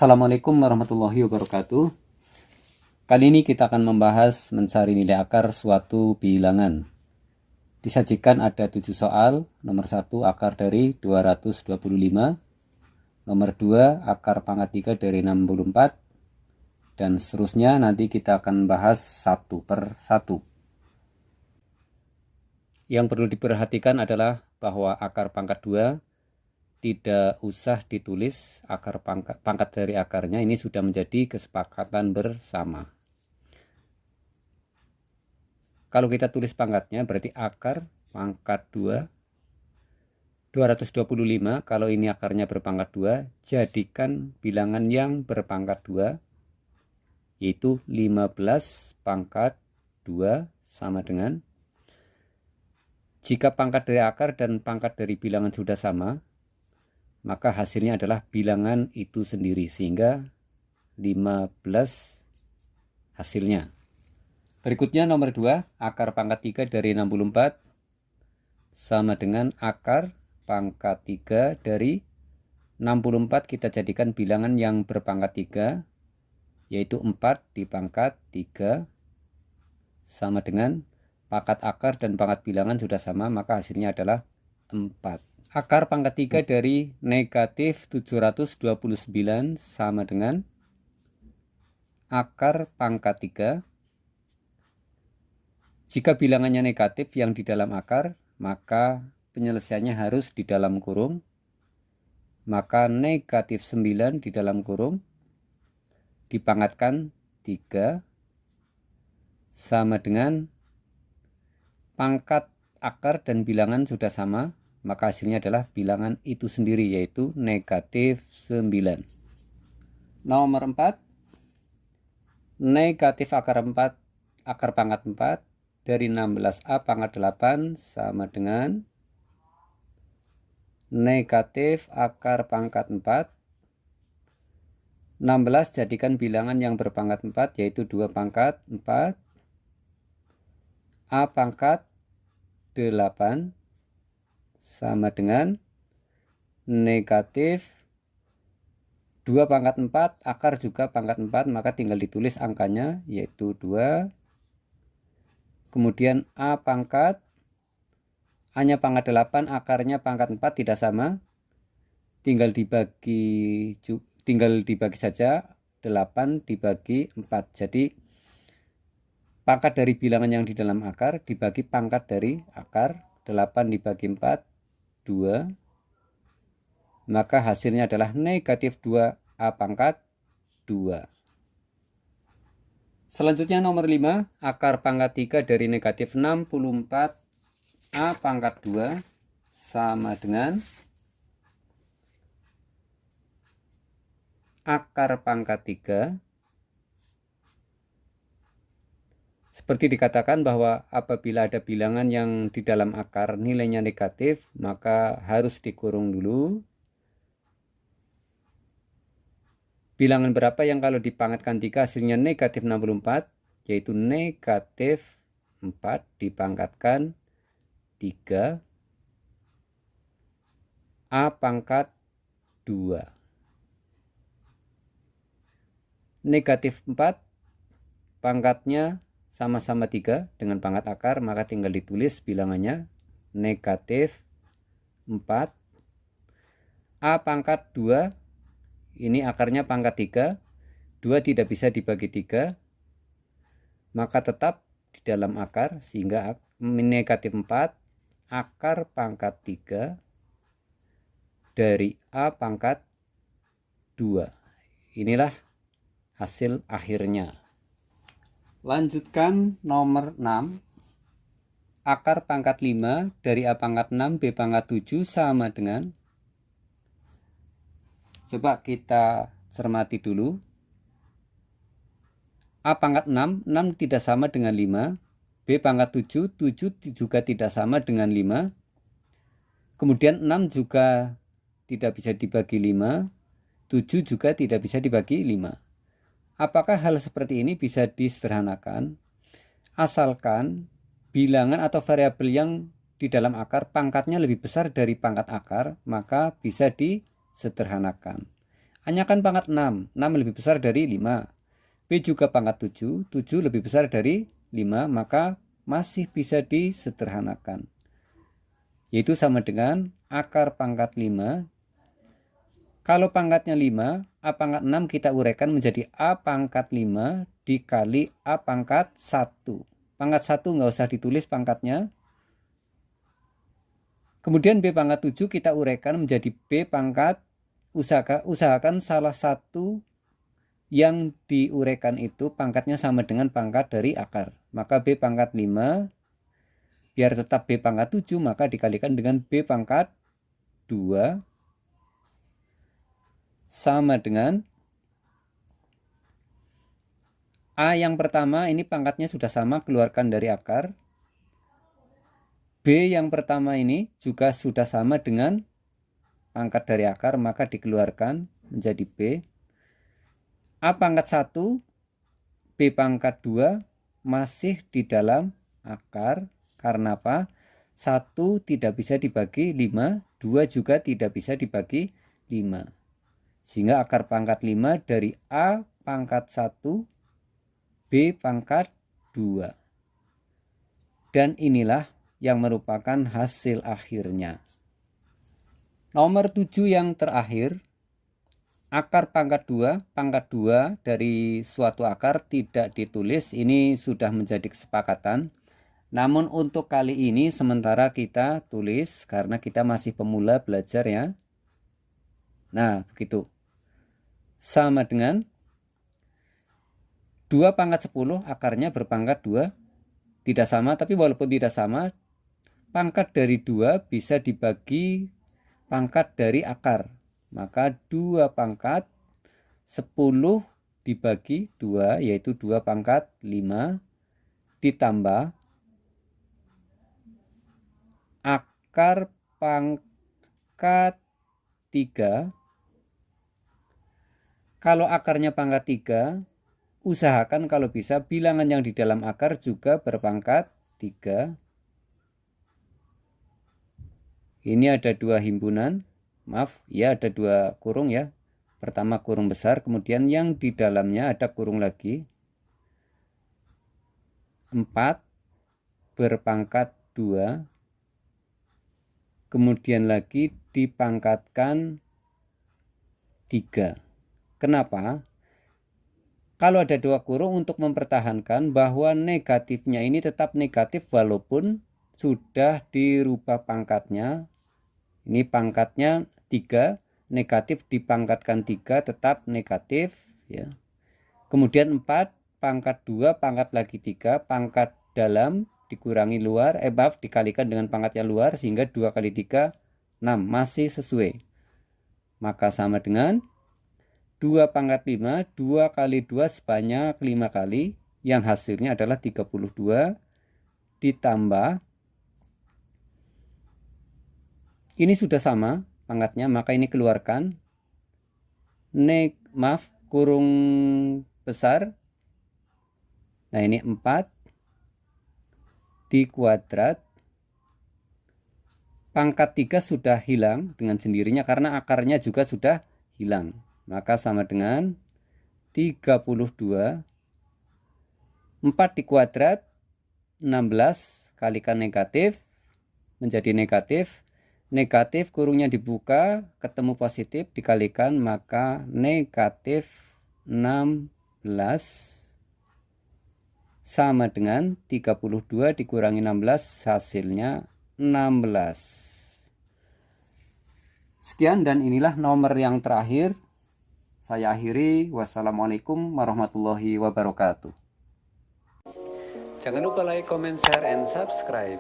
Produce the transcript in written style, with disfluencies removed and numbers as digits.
Assalamualaikum warahmatullahi wabarakatuh. Kali ini kita akan membahas mencari nilai akar suatu bilangan. Disajikan ada 7 soal. Nomor 1 akar dari 225, nomor 2 akar pangkat 3 dari 64, dan seterusnya. Nanti kita akan bahas satu per satu. Yang perlu diperhatikan adalah bahwa akar pangkat 2 tidak usah ditulis akar pangkat dari akarnya. Ini sudah menjadi kesepakatan bersama. Kalau kita tulis pangkatnya berarti akar pangkat 2 225. Kalau ini akarnya berpangkat 2, jadikan bilangan yang berpangkat 2, yaitu 15 pangkat 2 sama dengan, jika pangkat dari akar dan pangkat dari bilangan sudah sama, maka hasilnya adalah bilangan itu sendiri, sehingga 15 hasilnya. Berikutnya nomor 2, akar pangkat 3 dari 64 sama dengan akar pangkat 3 dari 64. Kita jadikan bilangan yang berpangkat 3, yaitu 4 di pangkat 3 sama dengan pangkat akar dan pangkat bilangan sudah sama, maka hasilnya adalah 4. Akar pangkat 3 dari negatif 729 sama dengan akar pangkat 3. Jika bilangannya negatif yang di dalam akar, maka penyelesaiannya harus di dalam kurung. Maka negatif 9 di dalam kurung dipangkatkan 3 sama dengan pangkat akar dan bilangan sudah sama, maka hasilnya adalah bilangan itu sendiri, yaitu negatif 9. Nomor 4, negatif akar pangkat 4 dari 16A pangkat 8 sama dengan negatif akar pangkat 4. 16 jadikan bilangan yang berpangkat 4, yaitu 2 pangkat 4. A pangkat 8 sama dengan negatif 2 pangkat 4, akar juga pangkat 4, maka tinggal ditulis angkanya, yaitu 2. Kemudian A pangkat, A-nya pangkat 8, akarnya pangkat 4 tidak sama, tinggal dibagi saja, 8 dibagi 4. Jadi pangkat dari bilangan yang di dalam akar dibagi pangkat dari akar, 8 dibagi 4, 2. Maka hasilnya adalah negatif 2A pangkat 2. Selanjutnya nomor 5, akar pangkat 3 dari negatif 64A pangkat 2 sama dengan akar pangkat 3. Seperti dikatakan bahwa apabila ada bilangan yang di dalam akar nilainya negatif, maka harus dikurung dulu. Bilangan berapa yang kalau dipangkatkan 3 hasilnya negatif 64, yaitu negatif 4 dipangkatkan 3 A pangkat 2. Negatif 4 pangkatnya sama-sama 3 dengan pangkat akar, maka tinggal ditulis bilangannya negatif 4. A pangkat 2, ini akarnya pangkat 3, 2 tidak bisa dibagi 3, maka tetap di dalam akar, sehingga negatif 4 akar pangkat 3 dari A pangkat 2. Inilah hasil akhirnya. Lanjutkan nomor 6, akar pangkat 5 dari A pangkat 6 B pangkat 7 sama dengan, coba kita cermati dulu. A pangkat 6 tidak sama dengan 5. B pangkat 7 juga tidak sama dengan 5. Kemudian 6 juga tidak bisa dibagi 5. 7 juga tidak bisa dibagi 5. Apakah hal seperti ini bisa disederhanakan? Asalkan bilangan atau variabel yang di dalam akar pangkatnya lebih besar dari pangkat akar, maka bisa disederhanakan. A-nya kan pangkat 6, 6 lebih besar dari 5. B juga pangkat 7, 7 lebih besar dari 5, maka masih bisa disederhanakan. Yaitu sama dengan akar pangkat 5. Kalau pangkatnya 5, A pangkat 6 kita uraikan menjadi A pangkat 5 dikali A pangkat 1. Pangkat 1 nggak usah ditulis pangkatnya. Kemudian B pangkat 7 kita uraikan menjadi B pangkat, usahakan salah satu yang diuraikan itu pangkatnya sama dengan pangkat dari akar. Maka B pangkat 5, biar tetap B pangkat 7, maka dikalikan dengan B pangkat 2 sama dengan A yang pertama ini pangkatnya sudah sama, keluarkan dari akar. B yang pertama ini juga sudah sama dengan pangkat dari akar, maka dikeluarkan menjadi B. A pangkat 1, B pangkat 2 masih di dalam akar. Karena apa? 1 tidak bisa dibagi 5, 2 juga tidak bisa dibagi 5. Sehingga akar pangkat 5 dari A pangkat 1, B pangkat 2. Dan inilah yang merupakan hasil akhirnya. Nomor 7 yang terakhir, akar pangkat 2. Pangkat 2 dari suatu akar tidak ditulis, ini sudah menjadi kesepakatan. Namun untuk kali ini sementara kita tulis karena kita masih pemula belajar ya. Nah, begitu. Sama dengan 2 pangkat 10, akarnya berpangkat 2. Tidak sama, tapi walaupun tidak sama, pangkat dari 2 bisa dibagi pangkat dari akar. Maka 2 pangkat 10 dibagi 2, yaitu 2 pangkat 5, ditambah akar pangkat 3. Kalau akarnya pangkat 3, usahakan kalau bisa bilangan yang di dalam akar juga berpangkat 3. Ini ada 2 himpunan, maaf ya, ada 2 kurung ya. Pertama kurung besar, kemudian yang di dalamnya ada kurung lagi. 4 berpangkat 2, kemudian lagi dipangkatkan 3. Kenapa? Kalau ada 2 kurung untuk mempertahankan bahwa negatifnya ini tetap negatif walaupun sudah dirubah pangkatnya. Ini pangkatnya 3, negatif dipangkatkan 3 tetap negatif ya. Kemudian 4 pangkat 2 pangkat lagi 3, pangkat dalam dikurangi luar, dikalikan dengan pangkatnya luar sehingga 2 kali 3 6, masih sesuai. Maka sama dengan 2 pangkat 5, 2 kali 2 sebanyak 5 kali, yang hasilnya adalah 32 ditambah ini sudah sama pangkatnya, maka ini keluarkan. Kurung besar. Nah, ini 4 dikuadrat. Pangkat 3 sudah hilang dengan sendirinya karena akarnya juga sudah hilang. Maka sama dengan 32. 4 dikuadrat, 16 kalikan negatif menjadi negatif. Negatif kurungnya dibuka, ketemu positif, dikalikan maka negatif 16 sama dengan 32 dikurangi 16, hasilnya 16. Sekian dan inilah nomor yang terakhir. Saya akhiri. Wassalamualaikum warahmatullahi wabarakatuh. Jangan lupa like, comment, share, and subscribe.